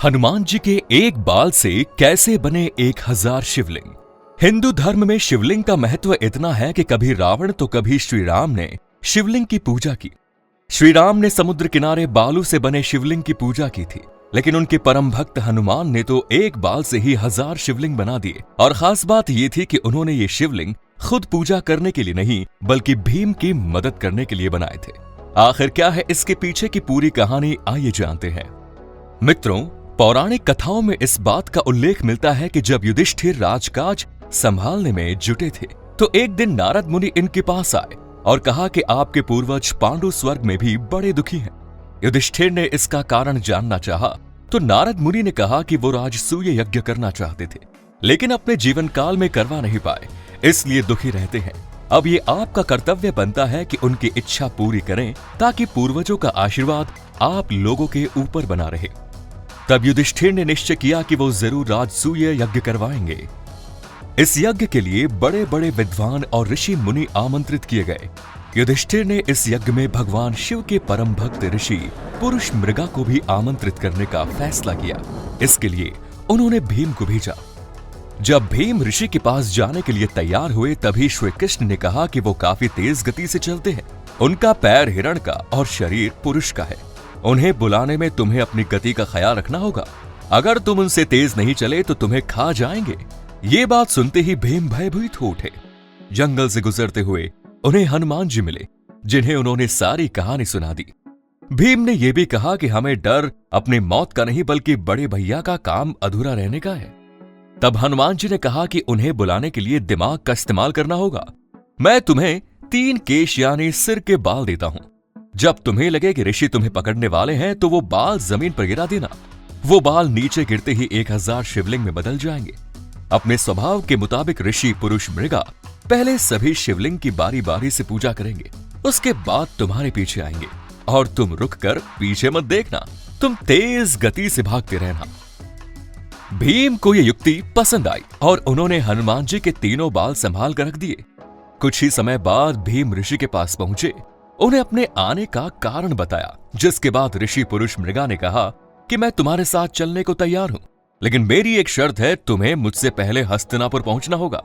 हनुमान जी के एक बाल से कैसे बने 1000 शिवलिंग। हिंदू धर्म में शिवलिंग का महत्व इतना है कि कभी रावण तो कभी श्री राम ने शिवलिंग की पूजा की। श्री राम ने समुद्र किनारे बालू से बने शिवलिंग की पूजा की थी, लेकिन उनके परम भक्त हनुमान ने तो एक बाल से ही 1000 शिवलिंग बना दिए। और खास बात यह थी कि उन्होंने ये शिवलिंग खुद पूजा करने के लिए नहीं, बल्कि भीम की मदद करने के लिए बनाए थे। आखिर क्या है इसके पीछे की पूरी कहानी, आइए जानते हैं। मित्रों, पौराणिक कथाओं में इस बात का उल्लेख मिलता है कि जब युधिष्ठिर राजकाज संभालने में जुटे थे तो एक दिन नारद मुनि इनके पास आए और कहा कि आपके पूर्वज पांडु स्वर्ग में भी बड़े दुखी हैं। युधिष्ठिर ने इसका कारण जानना चाहा तो नारद मुनि ने कहा कि वो राजसूय यज्ञ करना चाहते थे, लेकिन अपने जीवन काल में करवा नहीं पाए, इसलिए दुखी रहते हैं। अब ये आपका कर्तव्य बनता है कि उनकी इच्छा पूरी करें ताकि पूर्वजों का आशीर्वाद आप लोगों के ऊपर बना रहे। तब युधिष्ठिर ने निश्चय किया कि वो जरूर राजसूय यज्ञ करवाएंगे। इस यज्ञ के लिए बड़े बड़े विद्वान और ऋषि मुनि आमंत्रित किए गए। युधिष्ठिर ने इस यज्ञ में भगवान शिव के परम भक्त ऋषि पुरुष मृगा को भी आमंत्रित करने का फैसला किया। इसके लिए उन्होंने भीम को भेजा। जब भीम ऋषि के पास जाने के लिए तैयार हुए तभी श्री कृष्ण ने कहा कि वो काफी तेज गति से चलते हैं। उनका पैर हिरण का और शरीर पुरुष का है। उन्हें बुलाने में तुम्हें अपनी गति का ख्याल रखना होगा। अगर तुम उनसे तेज नहीं चले तो तुम्हें खा जाएंगे। ये बात सुनते ही भीम भयभीत हो उठे। जंगल से गुजरते हुए उन्हें हनुमान जी मिले, जिन्हें उन्होंने सारी कहानी सुना दी। भीम ने यह भी कहा कि हमें डर अपनी मौत का नहीं, बल्कि बड़े भैया का काम अधूरा रहने का है। तब हनुमान जी ने कहा कि उन्हें बुलाने के लिए दिमाग का इस्तेमाल करना होगा। मैं तुम्हें 3 केश यानी सिर के बाल देता हूं। जब तुम्हें लगे कि ऋषि तुम्हें पकड़ने वाले हैं तो वो बाल जमीन पर गिरा देना। वो बाल नीचे गिरते ही 1000 शिवलिंग में बदल जाएंगे। अपने स्वभाव के मुताबिक ऋषि पुरुष मृगा पहले सभी शिवलिंग की बारी बारी से पूजा करेंगे। उसके बाद तुम्हारे पीछे आएंगे और तुम रुककर पीछे मत देखना, तुम तेज गति से भागते रहना। भीम को यह युक्ति पसंद आई और उन्होंने हनुमान जी के तीनों बाल संभाल कर रख दिए। कुछ ही समय बाद भीम ऋषि के पास पहुंचे, उन्हें अपने आने का कारण बताया, जिसके बाद ऋषि पुरुष मृगा ने कहा कि मैं तुम्हारे साथ चलने को तैयार हूं, लेकिन मेरी एक शर्त है, तुम्हें मुझसे पहले हस्तिनापुर पहुंचना होगा।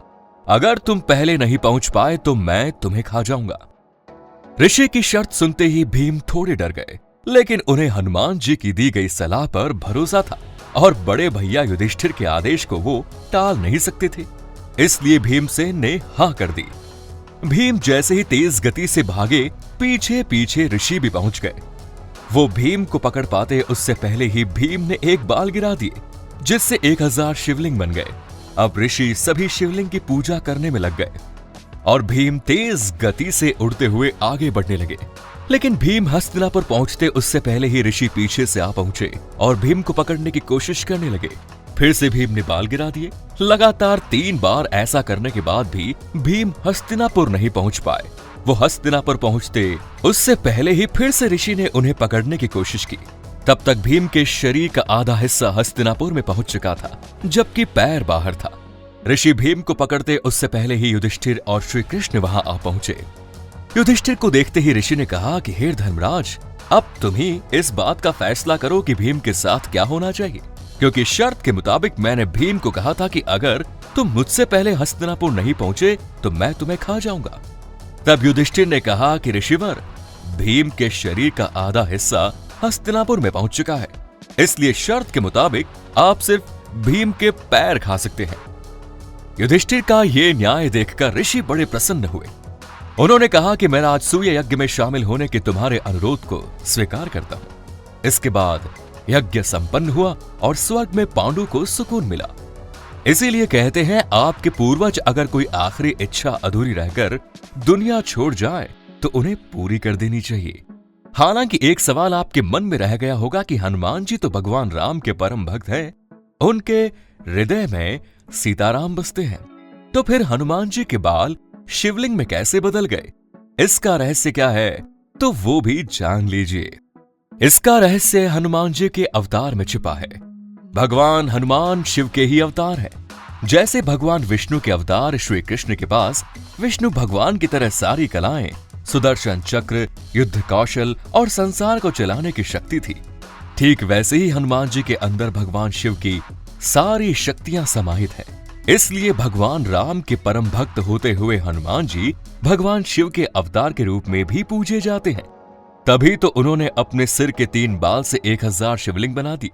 अगर तुम पहले नहीं पहुंच पाए तो मैं तुम्हें खा जाऊंगा। ऋषि की शर्त सुनते ही भीम थोड़े डर गए, लेकिन उन्हें हनुमान जी की दी गई सलाह पर भरोसा था और बड़े भैया युधिष्ठिर के आदेश को वो टाल नहीं सकते थे, इसलिए भीमसेन ने हां कर दी। भीम जैसे ही तेज गति से भागे, पीछे पीछे ऋषि भी पहुंच गए। वो भीम को पकड़ पाते उससे पहले ही भीम ने एक बाल गिरा दिए, जिससे 1000 शिवलिंग बन गए। अब ऋषि सभी शिवलिंग की पूजा करने में लग गए और भीम तेज गति से उड़ते हुए आगे बढ़ने लगे। लेकिन भीम हस्तिनापुर पहुंचते उससे पहले ही ऋषि पीछे से आ पहुंचे और भीम को पकड़ने की कोशिश करने लगे। फिर से भीम ने बाल गिरा दिए। लगातार 3 बार ऐसा करने के बाद भी भीम हस्तिनापुर नहीं पहुंच पाए। वो हस्तिनापुर पहुंचते उससे पहले ही फिर से ऋषि ने उन्हें पकड़ने की कोशिश की। तब तक भीम के शरीर का आधा हिस्सा हस्तिनापुर में पहुंच चुका था, जबकि पैर बाहर था। ऋषि भीम को पकड़ते उससे पहले ही युधिष्ठिर और श्री कृष्ण वहां आ पहुंचे। युधिष्ठिर को देखते ही ऋषि ने कहा कि हे धर्मराज, अब तुम ही इस बात का फैसला करो कि भीम के साथ क्या होना चाहिए, क्योंकि शर्त के मुताबिक मैंने भीम को कहा था कि अगर तुम मुझसे पहले हस्तिनापुर नहीं पहुंचे तो मैं तुम्हें खा जाऊंगा। तब युधिष्ठिर ने कहा कि ऋषिवर, भीम के शरीर का आधा हिस्सा हस्तिनापुर में पहुंच चुका है, इसलिए शर्त के मुताबिक आप सिर्फ भीम के पैर खा सकते हैं। युधिष्ठिर का यह न्याय देखकर ऋषि बड़े प्रसन्न हुए। उन्होंने कहा कि मैं राजसूय यज्ञ में शामिल होने के तुम्हारे अनुरोध को स्वीकार करता हूं। इसके बाद यज्ञ संपन्न हुआ और स्वर्ग में पांडु को सुकून मिला। इसीलिए कहते हैं, आपके पूर्वज अगर कोई आखिरी इच्छा अधूरी रहकर दुनिया छोड़ जाए तो उन्हें पूरी कर देनी चाहिए। हालांकि एक सवाल आपके मन में रह गया होगा कि हनुमान जी तो भगवान राम के परम भक्त हैं, उनके हृदय में सीताराम बसते हैं, तो फिर हनुमान जी के बाल शिवलिंग में कैसे बदल गए? इसका रहस्य क्या है, तो वो भी जान लीजिए। इसका रहस्य हनुमान जी के अवतार में छिपा है। भगवान हनुमान शिव के ही अवतार हैं। जैसे भगवान विष्णु के अवतार श्री कृष्ण के पास विष्णु भगवान की तरह सारी कलाएं, सुदर्शन चक्र, युद्ध कौशल और संसार को चलाने की शक्ति थी, ठीक वैसे ही हनुमान जी के अंदर भगवान शिव की सारी शक्तियां समाहित हैं। इसलिए भगवान राम के परम भक्त होते हुए हनुमान जी भगवान शिव के अवतार के रूप में भी पूजे जाते हैं। तभी तो उन्होंने अपने सिर के 3 बाल से 1000 शिवलिंग बना दी,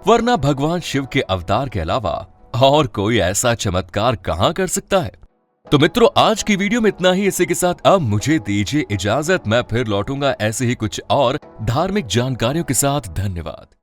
वरना भगवान शिव के अवतार के अलावा और कोई ऐसा चमत्कार कहां कर सकता है। तो मित्रों, आज की वीडियो में इतना ही। इसी के साथ अब मुझे दीजिए इजाजत। मैं फिर लौटूंगा ऐसे ही कुछ और धार्मिक जानकारियों के साथ। धन्यवाद।